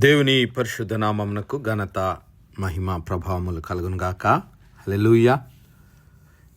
దేవుని పరిశుద్ధ నామమునకు ఘనత మహిమ ప్రభావములు కలుగునుగాక. హల్లెలూయా.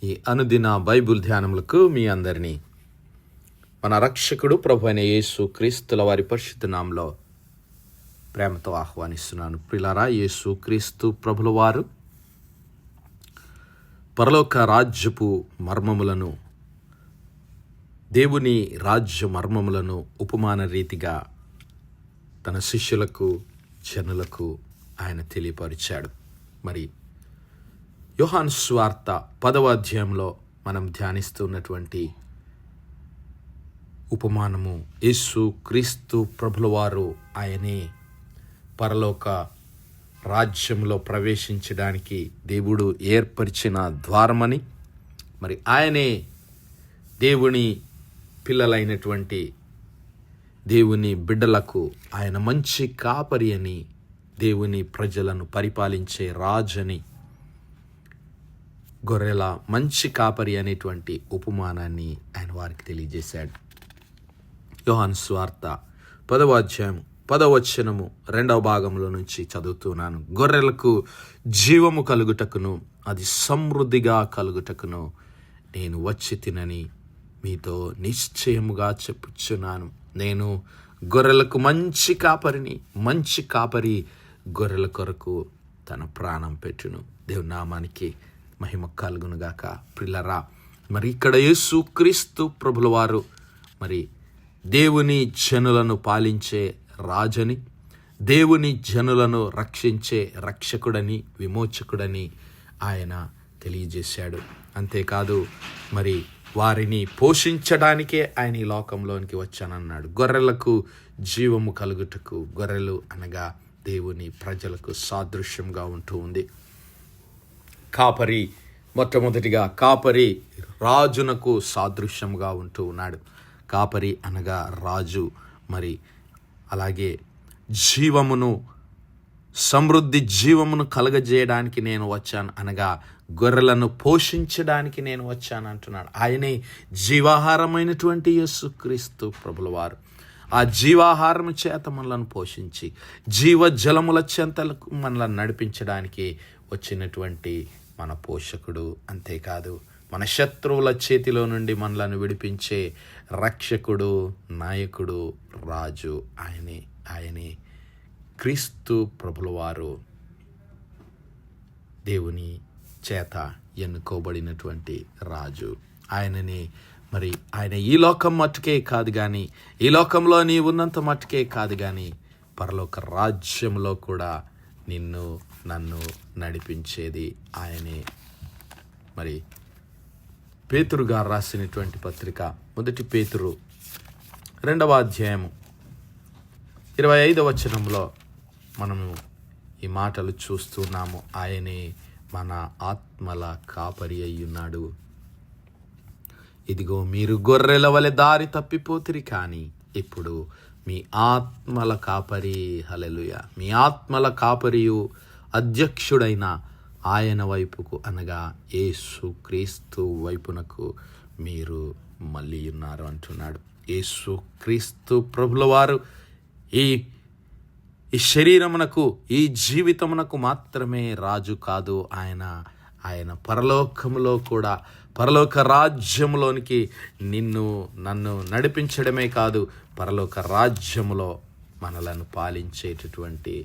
ఈ అనుదిన బైబిల్ ధ్యానములకు మీ అందరినీ మన రక్షకుడు ప్రభు అయిన యేసు క్రీస్తుల వారి పరిశుద్ధ నామములో ప్రేమతో ఆహ్వానిస్తున్నాను. ప్రియులారా, యేసు క్రీస్తు ప్రభుల వారు పరలోక రాజ్యపు మర్మములను, దేవుని రాజ్య మర్మములను ఉపమాన రీతిగా తన శిష్యులకు, జనులకు ఆయన తెలియపరిచాడు. మరి యోహాను సువార్త 10వ అధ్యాయంలో మనం ధ్యానిస్తున్నటువంటి ఉపమానము, యేసు క్రీస్తు ప్రభుల వారు ఆయనే పరలోక రాజ్యంలో ప్రవేశించడానికి దేవుడు ఏర్పరిచిన ద్వారమని, మరి ఆయనే దేవుని పిల్లలైనటువంటి దేవుని బిడ్డలకు ఆయన మంచి కాపరి అని, దేవుని ప్రజలను పరిపాలించే రాజని, గొర్రెల మంచి కాపరి అనేటువంటి ఉపమానాన్ని ఆయన వారికి తెలియజేశాడు. యోహాను సువార్త 10వ అధ్యాయం 10వ వచనము 2వ భాగంలో నుంచి చదువుతున్నాను. గొర్రెలకు జీవము కలుగుటకును అది సమృద్ధిగా కలుగుటకును నేను వచ్చి తినని మీతో నిశ్చయముగా చెప్పుచున్నాను. నేను గొర్రెలకు మంచి కాపరిని, మంచి కాపరి గొర్రెల కొరకు తన ప్రాణం పెట్టును. దేవుని నామానికి మహిమ కలుగునుగాక. ప్రియులారా, మరి ఇక్కడ యేసు క్రీస్తు ప్రభుల వారు మరి దేవుని జనులను పాలించే రాజని, దేవుని జనులను రక్షించే రక్షకుడని, విమోచకుడని ఆయన తెలియజేశాడు. అంతేకాదు, మరి వారిని పోషించడానికే ఆయన ఈ లోకంలోనికి వచ్చానన్నాడు. గొర్రెలకు జీవము కలుగుటకు, గొర్రెలు అనగా దేవుని ప్రజలకు సాదృశ్యంగా ఉంటూ ఉంది. కాపరి, మొట్టమొదటిగా కాపరి రాజునకు సాదృశ్యంగా ఉంటూ ఉన్నాడు. కాపరి అనగా రాజు. మరి అలాగే జీవమును, సమృద్ధి జీవమును కలగజేయడానికి నేను వచ్చాను అనగా గొర్రెలను పోషించడానికి నేను వచ్చాను అంటున్నాడు. ఆయనే జీవాహారమైనటువంటి యేసు క్రీస్తు ప్రభుల వారు. ఆ జీవాహారము చేత మనలను పోషించి జీవజలముల చెంతలకు మనలను నడిపించడానికి వచ్చినటువంటి మన పోషకుడు. అంతేకాదు, మన శత్రువుల చేతిలో నుండి మనలను విడిపించే రక్షకుడు, నాయకుడు, రాజు ఆయనే క్రీస్తు ప్రభుల వారు. దేవుని చేత ఎన్నుకోబడినటువంటి రాజు ఆయనని. మరి ఆయన ఈ లోకం మట్టుకే కాదు కానీ, ఈ లోకంలో నీ ఉన్నంత మట్టుకే కాదు కానీ, పరలోక రాజ్యంలో కూడా నిన్ను నన్ను నడిపించేది ఆయనే. మరి పేతురు గారు రాసినటువంటి పత్రిక, 1 పేతురు 2వ అధ్యాయము 25వ వచనంలో మనము ఈ మాటలు చూస్తున్నాము. ఆయనే మన ఆత్మల కాపరి అయ్యున్నాడు. ఇదిగో, మీరు గొర్రెల వలె దారి తప్పిపోతిరి, కానీ ఇప్పుడు మీ ఆత్మల కాపరి, హల్లెలూయా, మీ ఆత్మల కాపరియు అధ్యక్షుడైన ఆయన వైపుకు అనగా యేసు క్రీస్తు వైపునకు మీరు మళ్ళీ ఉన్నారు అంటున్నాడు. యేసు క్రీస్తు ప్రభుల వారు ఈ శరీరమునకు, ఈ జీవితమునకు మాత్రమే రాజు కాదు. ఆయన పరలోకములో కూడా, పరలోక రాజ్యములోనికి నిన్ను నన్ను నడిపించడమే కాదు, పరలోక రాజ్యములో మనలను పాలించేటటువంటి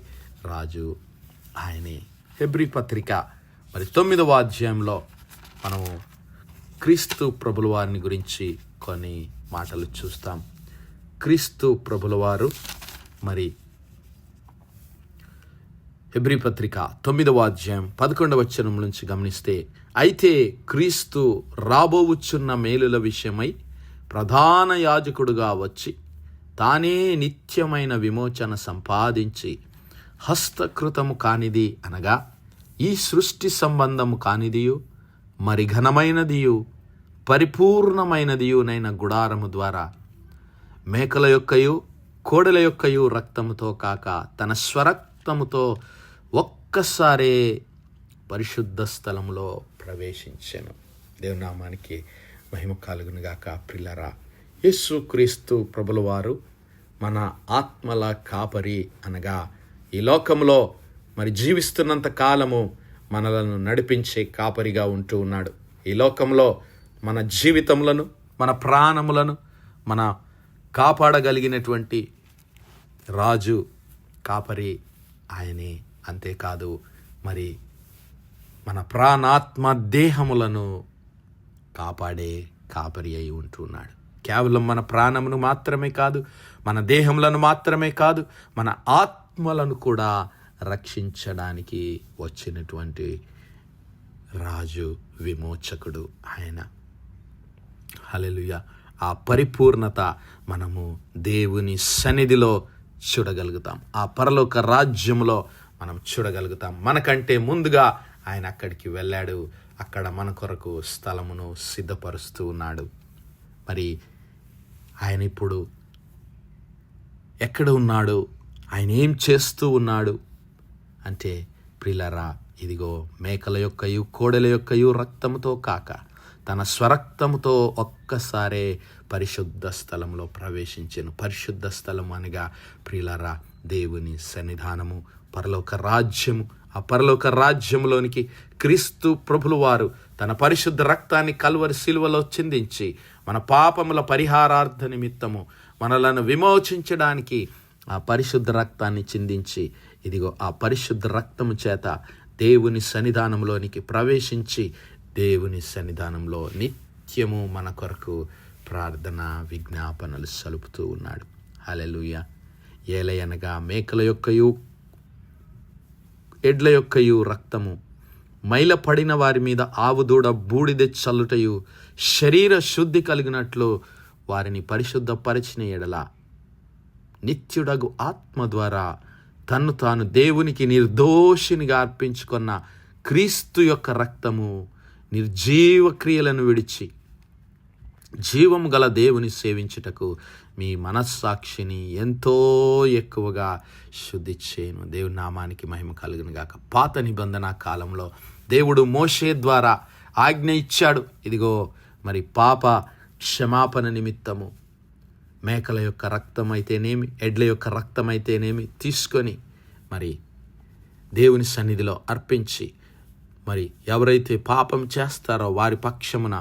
రాజు ఆయనే. హెబ్రీ పత్రిక మరి 9వ అధ్యాయంలో మనము క్రీస్తు ప్రభుల వారిని గురించి కొన్ని మాటలు చూస్తాం. క్రీస్తు ప్రభుల వారు మరి హెబ్రీ పత్రిక 9వ అధ్యాయం 11వ వచనం నుంచి గమనిస్తే, అయితే క్రీస్తు రాబోవుచున్న మేలుల విషయమై ప్రధాన యాజకుడుగా వచ్చి తానే నిత్యమైన విమోచన సంపాదించి హస్తకృతము కానిది అనగా ఈ సృష్టి సంబంధము కానిదియు, మరి ఘనమైనదియు పరిపూర్ణమైనదియునైన గుడారము ద్వారా మేకల యొక్కయు కోడెల యొక్కయు రక్తముతో కాక తన స్వరక్తముతో ఒక్కసారే పరిశుద్ధ స్థలములో ప్రవేశించెను. దేవుని నామానికి మహిమ కలుగునుగాక. ప్రియులారా, యేసు క్రీస్తు ప్రభుల వారు మన ఆత్మల కాపరి అనగా ఈ లోకంలో మరి జీవిస్తున్నంత కాలము మనలను నడిపించే కాపరిగా ఉంటూ ఉన్నాడు. ఈ లోకంలో మన జీవితములను, మన ప్రాణములను మన కాపాడగలిగినటువంటి రాజు, కాపరి ఆయనే. అంతేకాదు, మరి మన ప్రాణాత్మ దేహములను కాపాడే కాపరి అయి ఉంటున్నాడు. కేవలం మన ప్రాణమును మాత్రమే కాదు, మన దేహములను మాత్రమే కాదు, మన ఆత్మలను కూడా రక్షించడానికి వచ్చినటువంటి రాజు, విమోచకుడు ఆయన. హల్లెలూయా. ఆ పరిపూర్ణత మనము దేవుని సన్నిధిలో చూడగలుగుతాం. ఆ పరలోక రాజ్యంలో మనం చూడగలుగుతాం. మనకంటే ముందుగా ఆయన అక్కడికి వెళ్ళాడు. అక్కడ మన కొరకు స్థలమును సిద్ధపరుస్తూ ఉన్నాడు. మరి ఆయన ఇప్పుడు ఎక్కడ ఉన్నాడు, ఆయన ఏం చేస్తూ ఉన్నాడు అంటే, ప్రియులారా, ఇదిగో మేకల యొక్కయు కోడెల యొక్కయు రక్తముతో కాక తన స్వరక్తముతో ఒక్కసారే పరిశుద్ధ స్థలంలో ప్రవేశించెను. పరిశుద్ధ స్థలం అనగా ప్రియులారా, దేవుని సన్నిధానము, పరలోక రాజ్యము. ఆ పరలోక రాజ్యంలోనికి క్రీస్తు ప్రభులు వారు తన పరిశుద్ధ రక్తాన్ని కల్వరి శిలువలో చిందించి మన పాపముల పరిహారార్థ నిమిత్తము మనలను విమోచించడానికి ఆ పరిశుద్ధ రక్తాన్ని చిందించి, ఇదిగో ఆ పరిశుద్ధ రక్తము చేత దేవుని సన్నిధానంలోనికి ప్రవేశించి దేవుని సన్నిధానంలో నిత్యము మన కొరకు ప్రార్థన విజ్ఞాపనలు సలుపుతూ ఉన్నాడు. హల్లెలూయా. ఏలయనగా మేకల యొక్కయు ఎడ్ల యొక్కయు రక్తము మైలపడిన వారి మీద ఆవుదూడ బూడిద చల్లుటయు శరీర శుద్ధి కలిగినట్లు వారిని పరిశుద్ధపరిచిన ఎడల నిత్యుడగు ఆత్మ ద్వారా తన్ను తాను దేవునికి నిర్దోషినిగా అర్పించుకున్న క్రీస్తు యొక్క రక్తము నిర్జీవ క్రియలను విడిచి జీవము గల దేవుని సేవించుటకు మీ మనస్సాక్షిని ఎంతో ఎక్కువగా శుద్ధి చేయను. దేవుని నామానికి మహిమ కలుగును గాక. పాత నిబంధన కాలంలో దేవుడు మోషే ద్వారా ఆజ్ఞ ఇచ్చాడు. ఇదిగో మరి పాప క్షమాపణ నిమిత్తము మేకల యొక్క రక్తం అయితేనేమి, ఎడ్ల యొక్క రక్తం అయితేనేమి తీసుకొని మరి దేవుని సన్నిధిలో అర్పించి, మరి ఎవరైతే పాపం చేస్తారో వారి పక్షమున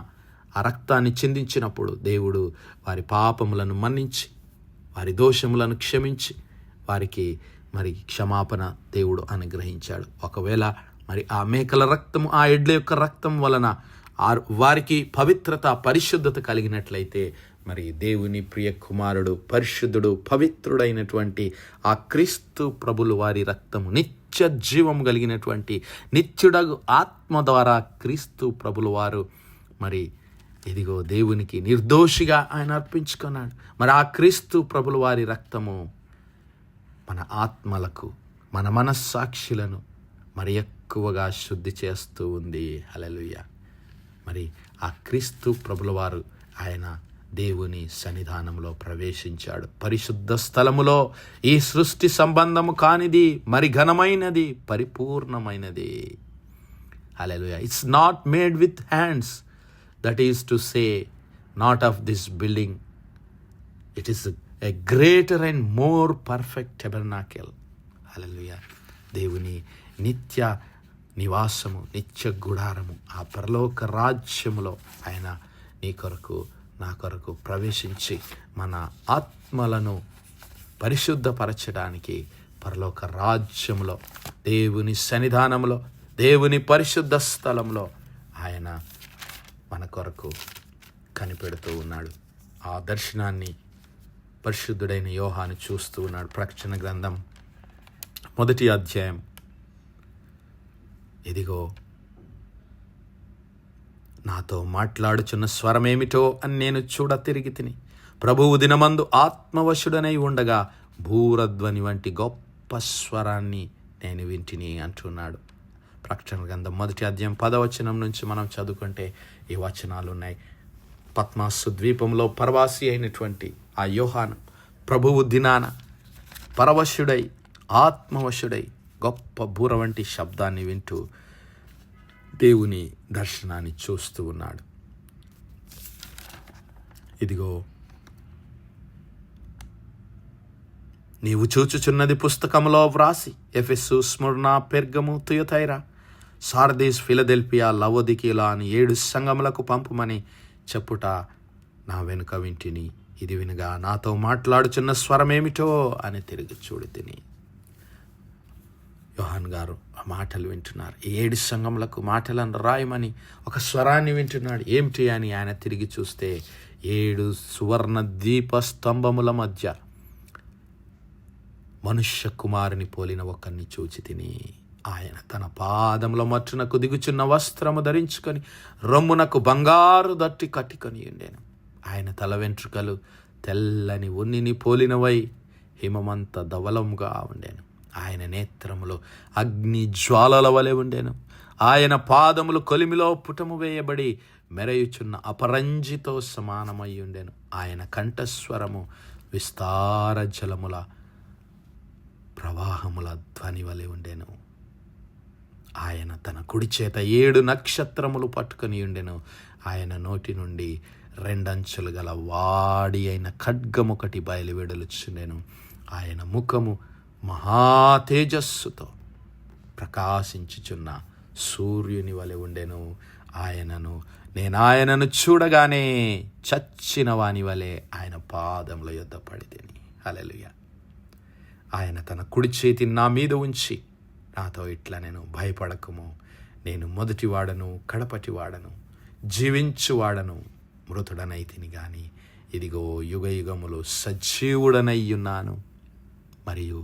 ఆ రక్తాన్ని చిందించినప్పుడు దేవుడు వారి పాపములను మన్నించి, వారి దోషములను క్షమించి, వారికి మరి క్షమాపణ దేవుడు అనుగ్రహించాడు. ఒకవేళ మరి ఆ మేకల రక్తము, ఆ ఎడ్ల యొక్క రక్తం వలన వారికి పవిత్రత, పరిశుద్ధత కలిగినట్లయితే, మరి దేవుని ప్రియ కుమారుడు, పరిశుద్ధుడు, పవిత్రుడైనటువంటి ఆ క్రీస్తు ప్రభులు వారి రక్తము నిత్య జీవం కలిగినటువంటి నిత్యుడగు ఆత్మ ద్వారా క్రీస్తు ప్రభులు వారు మరి ఇదిగో దేవునికి నిర్దోషిగా ఆయన అర్పించుకున్నాడు. మరి ఆ క్రీస్తు ప్రభుల వారి రక్తము మన ఆత్మలకు, మన మనస్సాక్షులను మరి ఎక్కువగా శుద్ధి చేస్తూ ఉంది. హల్లెలూయా. మరి ఆ క్రీస్తు ప్రభుల వారు ఆయన దేవుని సన్నిధానంలో ప్రవేశించాడు. పరిశుద్ధ స్థలములో ఈ సృష్టి సంబంధము కానిది, మరి ఘనమైనది, పరిపూర్ణమైనది. Hallelujah. It's not made with hands, that is to say, not of this building. It is a greater and more perfect tabernacle. Hallelujah. దేవుని నిత్య నివాసము, నిత్య గుడారము, ఆ పరలోక రాజ్యములో ఆయన నీ కొరకు, నా కొరకు ప్రవేశించి మన ఆత్మలను పరిశుద్ధపరచడానికి పరలోక రాజ్యములో, దేవుని సన్నిధానంలో, దేవుని పరిశుద్ధ స్థలంలో ఆయన మన కొరకు కనిపెడుతూ ఉన్నాడు. ఆ దర్శనాన్ని పరిశుద్ధుడైన యోహాను చూస్తూ ఉన్నాడు. ప్రకటన గ్రంథం 1వ అధ్యాయం. ఇదిగో నాతో మాట్లాడుచున్న స్వరమేమిటో అని నేను చూడ తిరిగి తిని, ప్రభువు దినమందు ఆత్మవశుడనై ఉండగా భూరధ్వని వంటి గొప్ప స్వరాన్ని నేను వింటిని అంటున్నాడు. ప్రకటన గ్రంథం 1వ అధ్యాయం 10వ వచనం నుంచి మనం చదువుకుంటే ఈ వచనాలు ఉన్నాయి. పద్మాసు ద్వీపంలో పరవాసి అయినటువంటి ఆ యోహాను ప్రభువు దినాన పరవశుడై, ఆత్మవశుడై గొప్ప బూర వంటి శబ్దాన్ని వింటూ దేవుని దర్శనాన్ని చూస్తూ ఉన్నాడు. ఇదిగో నీవు చూచుచున్నది పుస్తకములో వ్రాసి Ephesus, Smyrna, Pergamum, Thyatira, Sardis, Philadelphia, Laodicea అని 7 సంఘములకు పంపుమని చెప్పుట నా వెనుక వింటిని. ఇది వినగా నాతో మాట్లాడుచున్న స్వరమేమిటో అని తిరిగి చూడి తిని. యోహాన్ గారు ఆ మాటలు వింటున్నారు. ఈ 7 సంఘములకు మాటలను రాయమని ఒక స్వరాన్ని వింటున్నాడు. ఏమిటి అని ఆయన తిరిగి చూస్తే 7 సువర్ణ దీప స్తంభముల మధ్య మనుష్య కుమారుని పోలిన ఒకరిని చూచి తిని. ఆయన తన పాదముల మట్టునకు దిగుచున్న వస్త్రము ధరించుకొని రొమ్మునకు బంగారు దట్టి కట్టుకొని ఉండెను. ఆయన తల వెంట్రుకలు తెల్లని ఉన్నిని పోలినవై హిమమంత ధవలముగా ఉండెను. ఆయన నేత్రములు అగ్ని జ్వాలల వలె ఉండెను. ఆయన పాదములు కొలిమిలో పుటము వేయబడి మెరయుచున్న అపరంజితో సమానమై ఉండెను. ఆయన కంఠస్వరము విస్తార జలముల ప్రవాహముల ధ్వని వలె ఉండెను. ఆయన తన కుడి చేత 7 నక్షత్రములు పట్టుకొని ఉండెను. ఆయన నోటి నుండి 2 అంచులు గల వాడి అయిన ఖడ్గం ఒకటి బయలువెడలుచుండెను. ఆయన ముఖము మహా తేజస్సుతో ప్రకాశించుచున్న సూర్యుని వలె ఉండెను. నేను ఆయనను చూడగానే చచ్చిన వాని వలె ఆయన పాదముల యొద్ద పడితిని. హల్లెలూయా. ఆయన తన కుడి చేతి నా మీద ఉంచి నాతో ఇట్లా, నేను భయపడకము, నేను మొదటివాడను కడపటివాడను, జీవించువాడను, మృతుడనైతిని గాని ఇదిగో యుగయుగములు సజీవుడనయ్యున్నాను, మరియు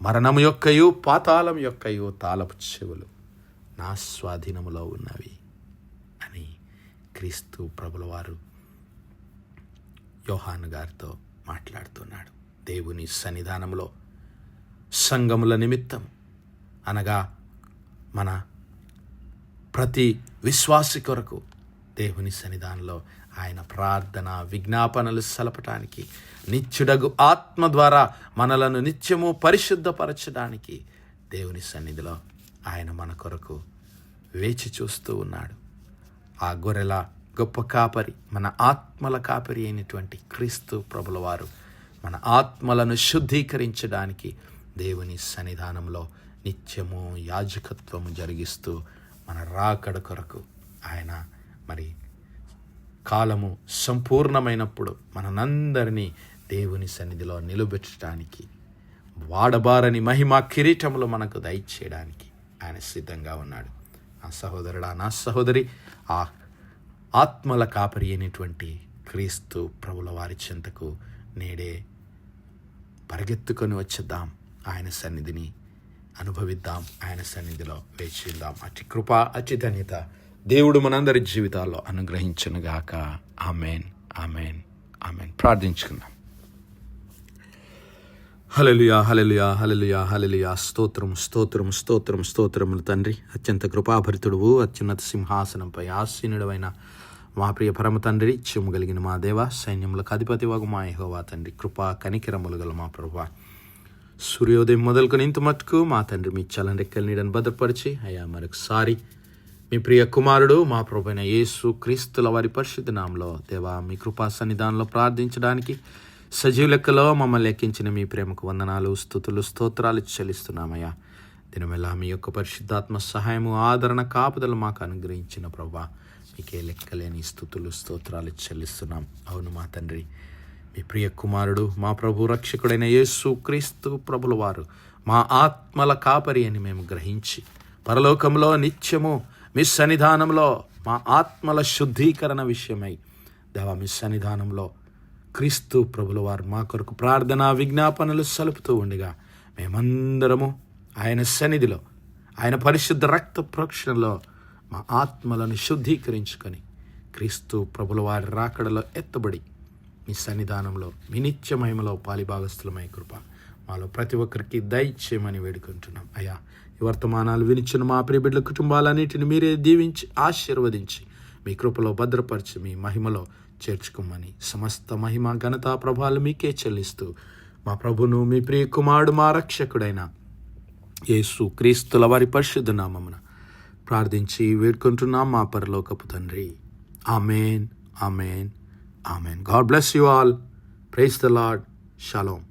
మరణము యొక్కయు పాతాళం యొక్కయు తాళపు చెవులు నా స్వాధీనములో ఉన్నవి అని క్రీస్తు ప్రభుల వారు యోహాను గారితో మాట్లాడుతున్నాడు. దేవుని సన్నిధానంలో సంఘముల నిమిత్తం, అనగా మన ప్రతి విశ్వాసి కొరకు దేవుని సన్నిధానంలో ఆయన ప్రార్థన విజ్ఞాపనలు సలపటానికి, నిత్యుడగు ఆత్మ ద్వారా మనలను నిత్యము పరిశుద్ధపరచడానికి దేవుని సన్నిధిలో ఆయన మన కొరకు వేచి చూస్తూ ఉన్నాడు. ఆ గొర్రెల గొప్ప కాపరి, మన ఆత్మల కాపరి అయినటువంటి క్రీస్తు ప్రభుల వారు మన ఆత్మలను శుద్ధీకరించడానికి దేవుని సన్నిధానంలో నిత్యము యాజకత్వము జరిగిస్తూ మన రాకడ కొరకు ఆయన మరి కాలము సంపూర్ణమైనప్పుడు మనందరినీ దేవుని సన్నిధిలో నిలబెట్టడానికి, వాడబారని మహిమ కిరీటములు మనకు దయచేయడానికి ఆయన సిద్ధంగా ఉన్నాడు. ఆ సహోదరుడా, నా సహోదరి, ఆ ఆత్మల కాపరి అయినటువంటి క్రీస్తు ప్రభుల వారి చెంతకు నేడే పరిగెత్తుకొని వచ్చేద్దాం. ఆయన సన్నిధిని అనుభవిద్దాం, ఆయన సన్నిధిలో వేచి ఉందాం. అతి కృప, అతి ధన్యత దేవుడు మనందరి జీవితాల్లో అనుగ్రహించునుగాక. ఆమేన్, ఆమేన్, ఆమేన్. ప్రార్థించుకుందాం. హల్లెలూయా, హల్లెలూయా, హల్లెలూయా, హల్లెలూయా. స్తోత్రం, స్తోత్రం, స్తోత్రం, స్తోత్రములు తండ్రి. అత్యంత కృపాభరితుడువు, అత్యున్నత సింహాసనంపై ఆసీనుడవైన మా ప్రియ పరమ తండ్రి, చిమ్ము కలిగిన మా దేవ, సైన్యములకు అధిపతి వగు మా యెహోవా తండ్రి, కృపా కనికరములు గల మా ప్రభువా, సూర్యోదయం మొదలుకొని ఇంత మట్టుకు మా తండ్రి మీ చల్లని రెక్కల నీడను భద్రపరిచి, అయ్యా మరొకసారి మీ ప్రియ కుమారుడు మా ప్రభువైన యేసు క్రీస్తుల వారి పరిశుద్ధ నామములో దేవా మీ కృపా సన్నిధానంలో ప్రార్థించడానికి సజీవ లెక్కలో మమ్మల్ని లెక్కించిన మీ ప్రేమకు వందనాలు, స్తుతులు, స్తోత్రాలు చెల్లిస్తున్నామయ్యా. దినమెల్లా మీ యొక్క పరిశుద్ధాత్మ సహాయము, ఆదరణ, కాపుదలు మాకు అనుగ్రహించిన ప్రభువా, మీకే లెక్కలేని స్తుతులు, స్తోత్రాలు చెల్లిస్తున్నాం. అవును మా తండ్రి, మీ ప్రియ కుమారుడు మా ప్రభు రక్షకుడైన యేసు క్రీస్తు ప్రభుల వారు మా ఆత్మల కాపరి అని మేము గ్రహించి, పరలోకంలో నిత్యము మీ సన్నిధానంలో మా ఆత్మల శుద్ధీకరణ విషయమై దేవా మీ సన్నిధానంలో క్రీస్తు ప్రభుల వారు మా కొరకు ప్రార్థనా విజ్ఞాపనలు సలుపుతూ ఉండగా మేమందరము ఆయన సన్నిధిలో, ఆయన పరిశుద్ధ రక్త ప్రోక్షణలో మా ఆత్మలను శుద్ధీకరించుకొని క్రీస్తు ప్రభుల వారి రాకడలో ఎత్తబడి మీ సన్నిధానంలో మీ నిత్య మహిమలో పాలిభాగస్థులమై కృప మాలో ప్రతి ఒక్కరికి దయచేయమని వేడుకుంటున్నాం. అయ్యా, ఈ వర్తమానాలు వినిచిన మా ప్రియ బిడ్డల కుటుంబాలన్నిటిని మీరే దీవించి ఆశీర్వదించి మీ కృపలో భద్రపరిచి మీ మహిమలో చేర్చుకోమని, సమస్త మహిమ ఘనతా ప్రభావాలు మీకే చెల్లిస్తూ మా ప్రభును మీ ప్రియ కుమారుడు మా రక్షకుడైన యేసు క్రీస్తుల వారి పరిశుద్ధ నామమున ప్రార్థించి వేడుకుంటున్నాం మా పరలోకపు తండ్రి. Amen, amen, amen. God bless you all. Praise the Lord. Shalom.